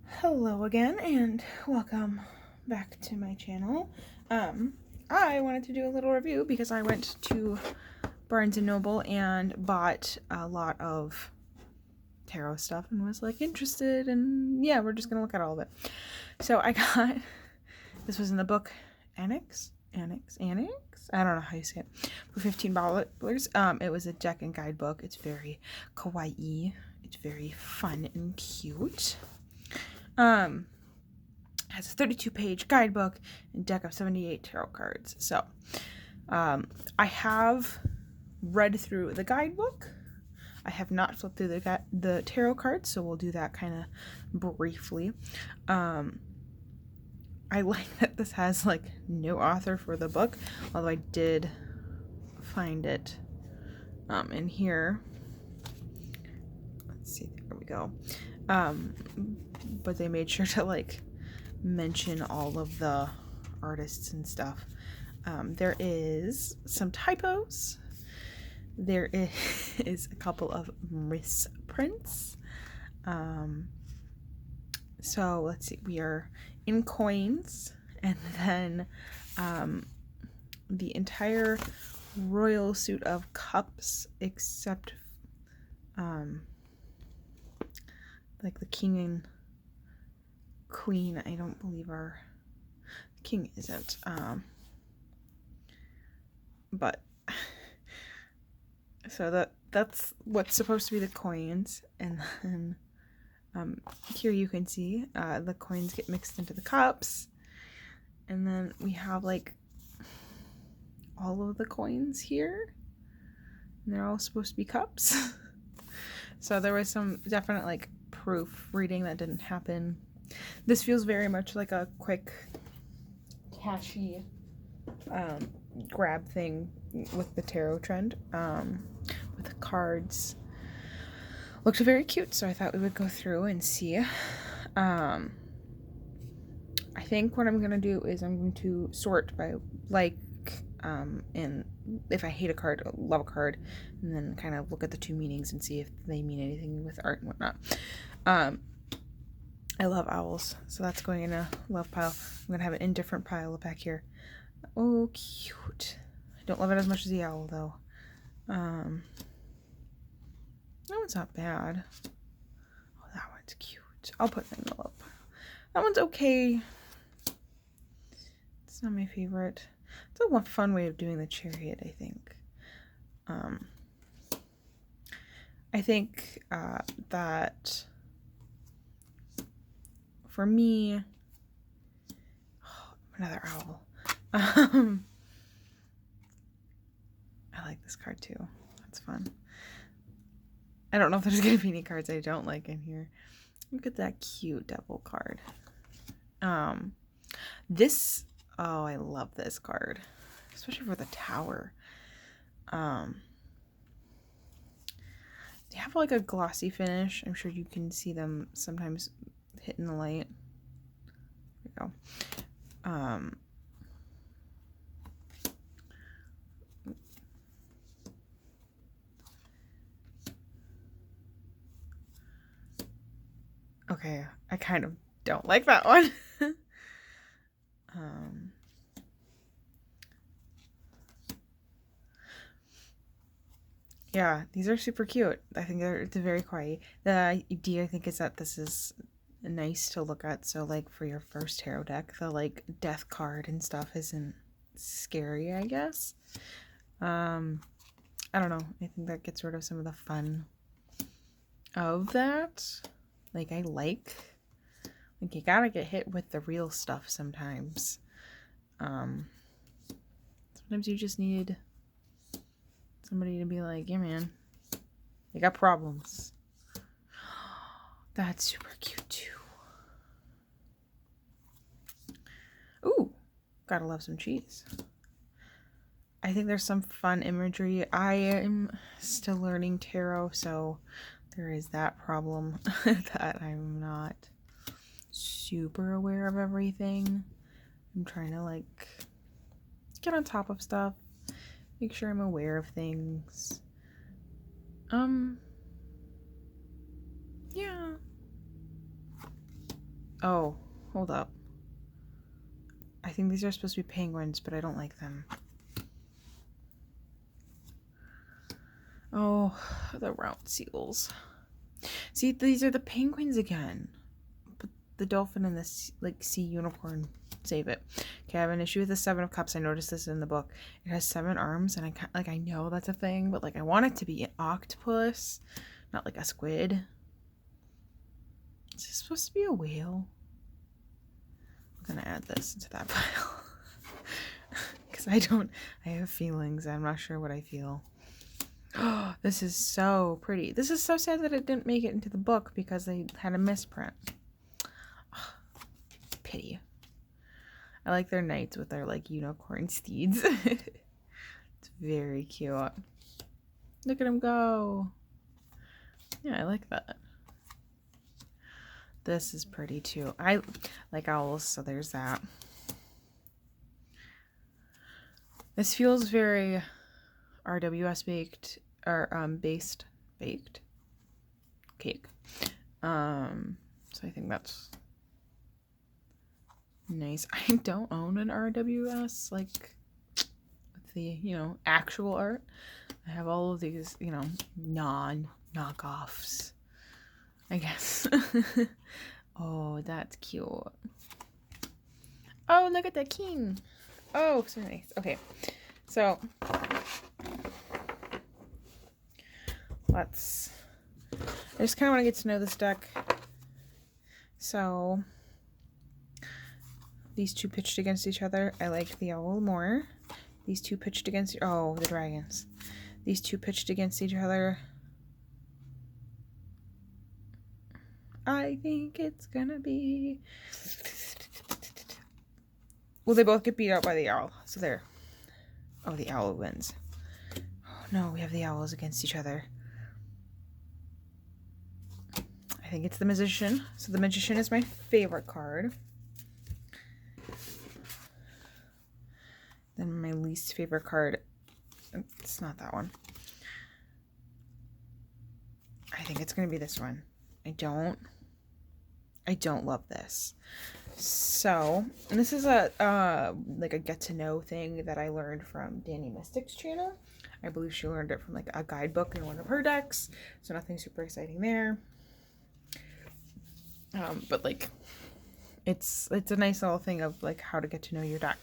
Hello again and welcome back to my channel. I wanted to do a little review because I went to Barnes & Noble and bought a lot of tarot stuff and was like interested, and yeah, we're just gonna look at all of it. So I got, this was in the book Annex? I don't know how you say it, for $15. It was a deck and guidebook. It's very kawaii. It's very fun and cute. Has a 32-page guidebook and deck of 78 tarot cards. So, I have read through the guidebook. I have not flipped through the tarot cards, so we'll do that kind of briefly. I like that this has like no author for the book, although I did find it in here. Let's see, there we go. But they made sure to like mention all of the artists and stuff. There is some typos. There is a couple of misprints. So let's see, we are in coins, and then the entire royal suit of cups except like the king and queen. I don't believe our king isn't, but so that's what's supposed to be the coins. And then here you can see the coins get mixed into the cups, and then we have like all of the coins here, and they're all supposed to be cups. So there was some definite like proof reading that didn't happen. This feels very much like a quick cashy grab thing with the tarot trend, with the cards. Looked very cute, so I thought we would go through and see. I think what I'm gonna do is I'm going to sort by like, and if I hate a card, love a card, and then kind of look at the two meanings and see if they mean anything with art and whatnot. I love owls, so that's going in a love pile. I'm gonna have an indifferent pile back here. Oh, cute. I don't love it as much as the owl, though. That one's not bad. Oh, that one's cute. I'll put that in the love pile. That one's okay. It's not my favorite. It's a fun way of doing the chariot, I think. I think that for me, another owl. I like this card too. That's fun. I don't know if there's gonna be any cards I don't like in here. Look at that cute devil card. This, oh, I love this card, especially for the tower. They have like a glossy finish. I'm sure you can see them sometimes hitting the light. There we go. Okay, I kind of don't like that one. Yeah, these are super cute. I think they're very kawaii. The idea, I think, is that this is nice to look at. So, like, for your first tarot deck, the, like, death card and stuff isn't scary, I guess. I don't know. I think that gets rid of some of the fun of that. Like, you gotta get hit with the real stuff sometimes. Sometimes you just need somebody to be like, yeah, man, you got problems. That's super cute too. Ooh, gotta love some cheese. I think there's some fun imagery. I am still learning tarot, so there is that problem that I'm not super aware of everything. I'm trying to like get on top of stuff, make sure I'm aware of things. Yeah. Oh, hold up. I think these are supposed to be penguins, but I don't like them. Oh, the round seals. See, these are the penguins again. But the dolphin and this like sea unicorn save it. Okay, I have an issue with the 7 of Cups. I noticed this in the book. It has 7 arms, and I know that's a thing, but like I want it to be an octopus, not like a squid. Is this supposed to be a whale? I'm gonna add this into that pile. Because I have feelings. I'm not sure what I feel. Oh, this is so pretty. This is so sad that it didn't make it into the book because they had a misprint. Oh, pity. I like their knights with their like unicorn steeds. It's very cute. Look at them go. Yeah, I like that. This is pretty too. I like owls, so there's that. This feels very RWS baked or based baked cake. So I think that's nice. I don't own an RWS like with the, actual art. I have all of these, non-knockoffs, I guess. Oh, that's cute. Oh, look at the king. Oh, so nice. Okay, so I just kind of want to get to know this deck. So these two pitched against each other. I like the owl more. These two pitched against, oh, the dragons. These two pitched against each other. I think it's gonna be... Well, they both get beat out by the owl. So there. Oh, the owl wins. Oh, no, we have the owls against each other. I think it's the magician. So the magician is my favorite card. Then my least favorite card, it's not that one. I think it's going to be this one. I don't love this. So, and this is a like a get to know thing that I learned from Danny Mystic's channel. I believe she learned it from like a guidebook in one of her decks. So nothing super exciting there. But like it's a nice little thing of like how to get to know your deck.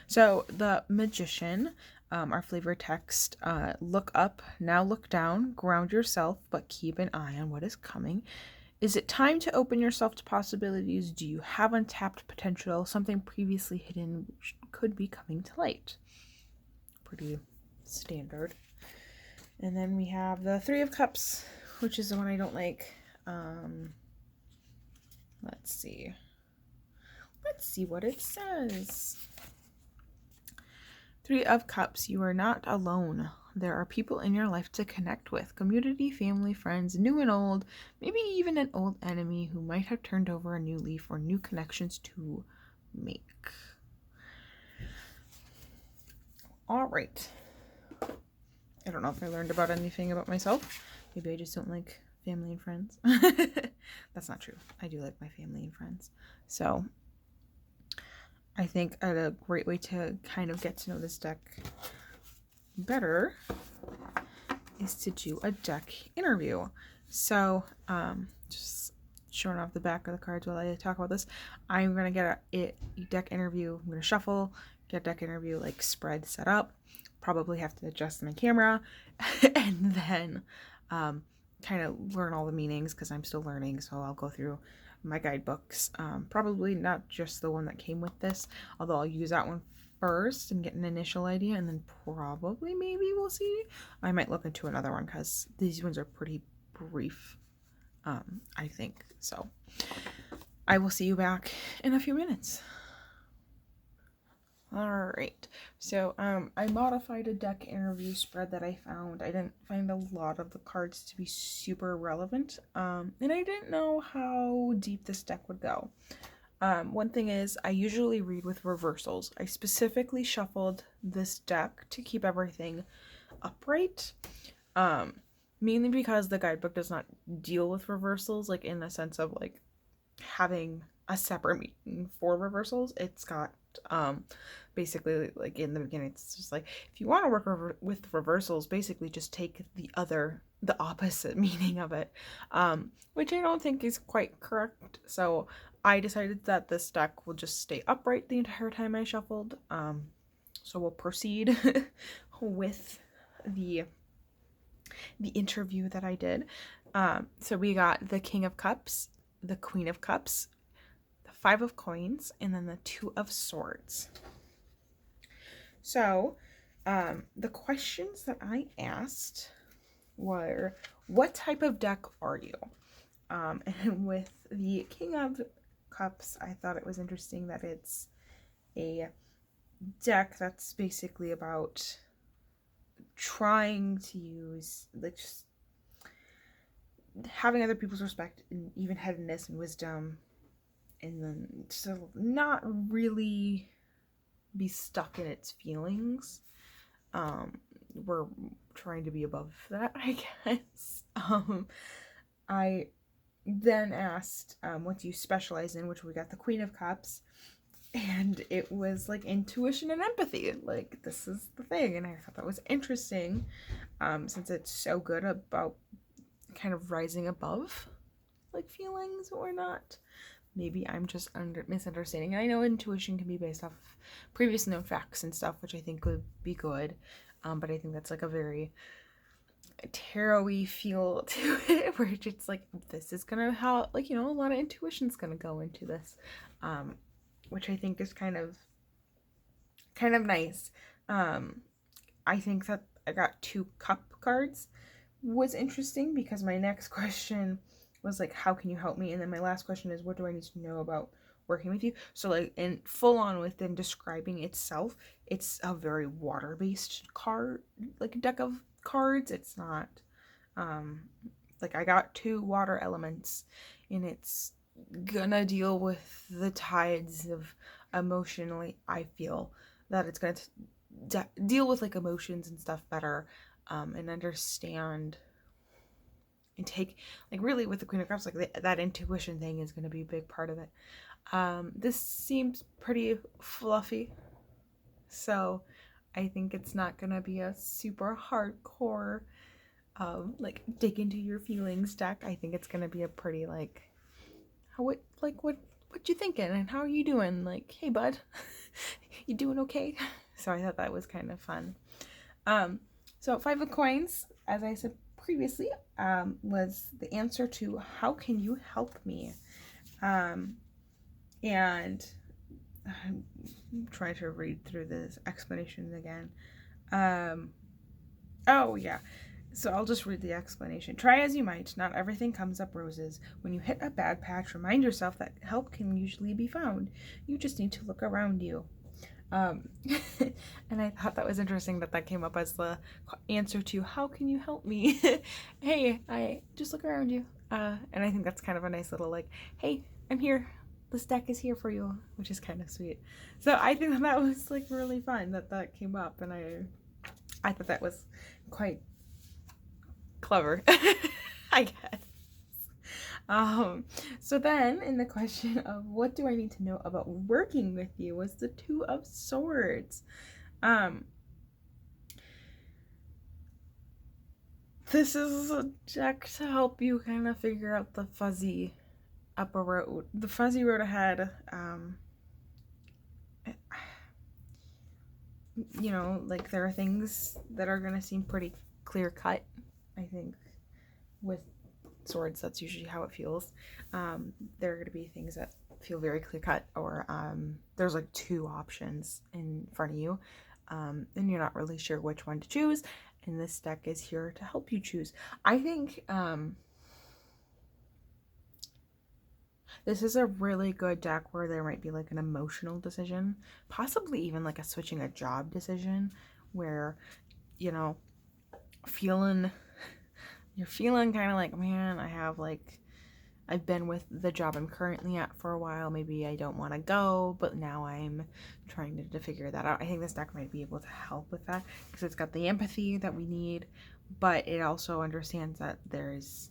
So the magician, our flavor text, look up, now look down, ground yourself, but keep an eye on what is coming. Is it time to open yourself to possibilities? Do you have untapped potential? Something previously hidden which could be coming to light. Pretty standard. And then we have the 3 of Cups, which is the one I don't like. Let's see. Let's see what it says. 3 of Cups, you are not alone. There are people in your life to connect with. Community, family, friends, new and old, maybe even an old enemy who might have turned over a new leaf or new connections to make. All right. I don't know if I learned about anything about myself. Maybe I just don't like family and friends. That's not true. I do like my family and friends. So I think a great way to kind of get to know this deck better is to do a deck interview. So just showing off the back of the cards while I talk about this, I'm going to get a deck interview. I'm going to shuffle, get a deck interview like spread set up, probably have to adjust my camera, and then kind of learn all the meanings because I'm still learning. So I'll go through my guidebooks, probably not just the one that came with this, although I'll use that one first and get an initial idea, and then probably maybe we'll see. I might look into another one because these ones are pretty brief, I think. So I will see you back in a few minutes. All right, so I modified a deck interview spread that I found. I didn't find a lot of the cards to be super relevant, and I didn't know how deep this deck would go. One thing is, I usually read with reversals. I specifically shuffled this deck to keep everything upright, mainly because the guidebook does not deal with reversals, like in the sense of like having a separate meeting for reversals. It's got basically, like, in the beginning, it's just like, if you want to work with reversals, basically just take the opposite meaning of it, which I don't think is quite correct. So I decided that this deck will just stay upright the entire time I shuffled. So we'll proceed with the interview that I did. So we got the King of Cups, the Queen of Cups, the Five of Coins, and then the Two of Swords. So the questions that I asked were, what type of deck are you? And with the King of Cups, I thought it was interesting that it's a deck that's basically about trying to use, like, just having other people's respect and even-headedness and wisdom, and then to not really be stuck in its feelings. We're trying to be above that, I guess. I then asked, what do you specialize in, which we got the Queen of Cups, and it was like intuition and empathy. Like, this is the thing, and I thought that was interesting, since it's so good about kind of rising above, like, feelings or not. Maybe I'm just misunderstanding. And I know intuition can be based off of previous known facts and stuff, which I think would be good. But I think that's like a very tarot-y feel to it, where it's like, this is gonna have, like, you know, a lot of intuition's gonna go into this, which I think is kind of nice. I think that I got 2 cup cards was interesting, because my next question was like, how can you help me? And then my last question is, what do I need to know about working with you? So, like, in full on within describing itself, it's a very water-based card, like, deck of cards. It's not, like, I got 2 water elements, and it's gonna deal with the tides of emotionally. I feel that it's gonna deal with, like, emotions and stuff better, and understand and take, like, really with the Queen of Cups, like, that intuition thing is going to be a big part of it. This seems pretty fluffy, so I think it's not going to be a super hardcore, like, dig into your feelings deck. I think it's going to be a pretty, like, what you thinking, and how are you doing? Like, hey bud, you doing okay? So I thought that was kind of fun. So 5 of Coins, as I said previously, was the answer to how can you help me? And I'm trying to read through this explanation again. Oh yeah. So I'll just read the explanation. Try as you might, not everything comes up roses. When you hit a bad patch, remind yourself that help can usually be found. You just need to look around you. And I thought that was interesting that came up as the answer to how can you help me? Hey, I just look around you. And I think that's kind of a nice little, like, hey, I'm here. This deck is here for you, which is kind of sweet. So I think that was, like, really fun that came up, and I thought that was quite clever, I guess. So then in the question of what do I need to know about working with you was the Two of Swords. This is a deck to help you kind of figure out the fuzzy upper road, the fuzzy road ahead. You know, like, there are things that are going to seem pretty clear cut, I think, with swords. That's usually how it feels. There are going to be things that feel very clear cut, or there's like 2 options in front of you, and you're not really sure which one to choose, and this deck is here to help you choose. I think this is a really good deck where there might be, like, an emotional decision, possibly even like switching a job decision, where, you know, you're feeling kind of like, man, I've been with the job I'm currently at for a while. Maybe I don't want to go, but now I'm trying to figure that out. I think this deck might be able to help with that, because it's got the empathy that we need, but it also understands that there's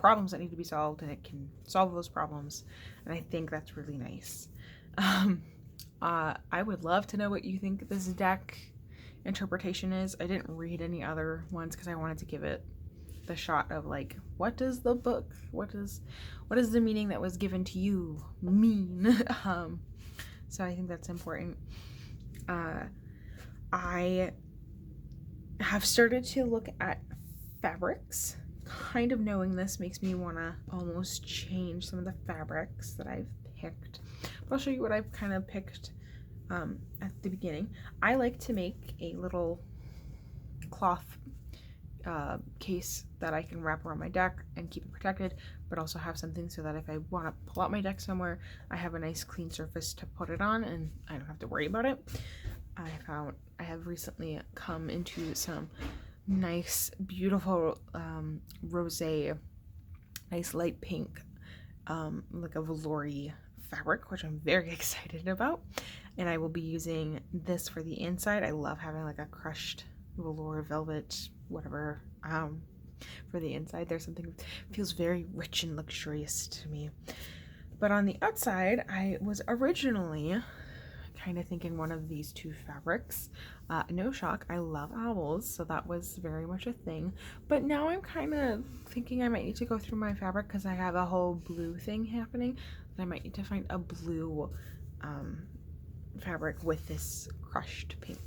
problems that need to be solved, and it can solve those problems. And I think that's really nice. I would love to know what you think this deck interpretation is. I didn't read any other ones because I wanted to give it the shot of like, what does the book, what is the meaning that was given to you mean? So I think that's important. I have started to look at fabrics. Kind of knowing this makes me want to almost change some of the fabrics that I've picked. But I'll show you what I've kind of picked at the beginning. I like to make a little cloth case that I can wrap around my deck and keep it protected, but also have something so that if I want to pull out my deck somewhere, I have a nice clean surface to put it on and I don't have to worry about it. I have recently come into some nice, beautiful rosé, nice light pink, like a velour-y fabric, which I'm very excited about. And I will be using this for the inside. I love having like a crushed velour, velvet, whatever, for the inside. There's something that feels very rich and luxurious to me. But on the outside, I was originally kind of thinking one of these two fabrics. No shock, I love owls, so that was very much a thing. But now I'm kind of thinking I might need to go through my fabric because I have a whole blue thing happening. I might need to find a blue fabric with this crushed pink.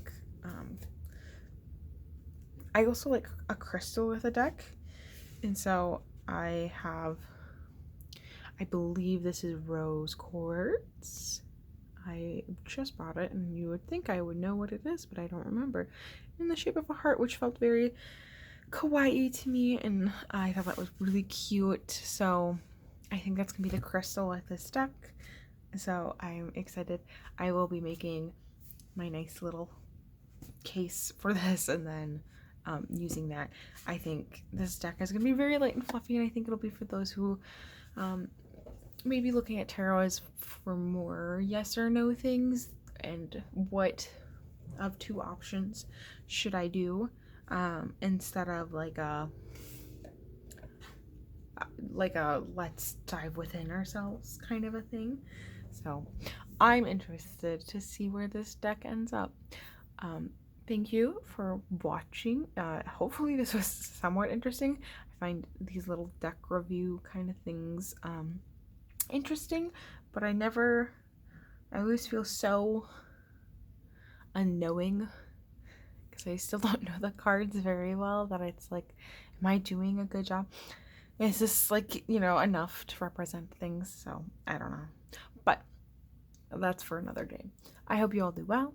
I also like a crystal with a deck, and so I believe this is rose quartz. I just bought it, and you would think I would know what it is, but I don't remember. In the shape of a heart, which felt very kawaii to me, and I thought that was really cute. So I think that's gonna be the crystal with this deck. So I'm excited. I will be making my nice little case for this, and then using that. I think this deck is gonna be very light and fluffy, and I think it'll be for those who maybe looking at tarot as for more yes or no things, and what of two options should I do, instead of like a let's dive within ourselves kind of a thing. So I'm interested to see where this deck ends up. Thank you for watching. Hopefully this was somewhat interesting. I find these little deck review kind of things interesting, but I always feel so unknowing because I still don't know the cards very well, that it's like, am I doing a good job? Is this like, enough to represent things? So I don't know, but that's for another day. I hope you all do well.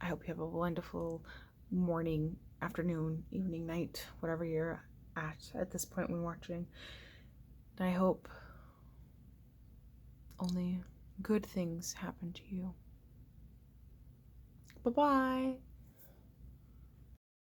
I hope you have a wonderful morning, afternoon, evening, night, whatever you're at this point when watching. And I hope only good things happen to you. Bye-bye.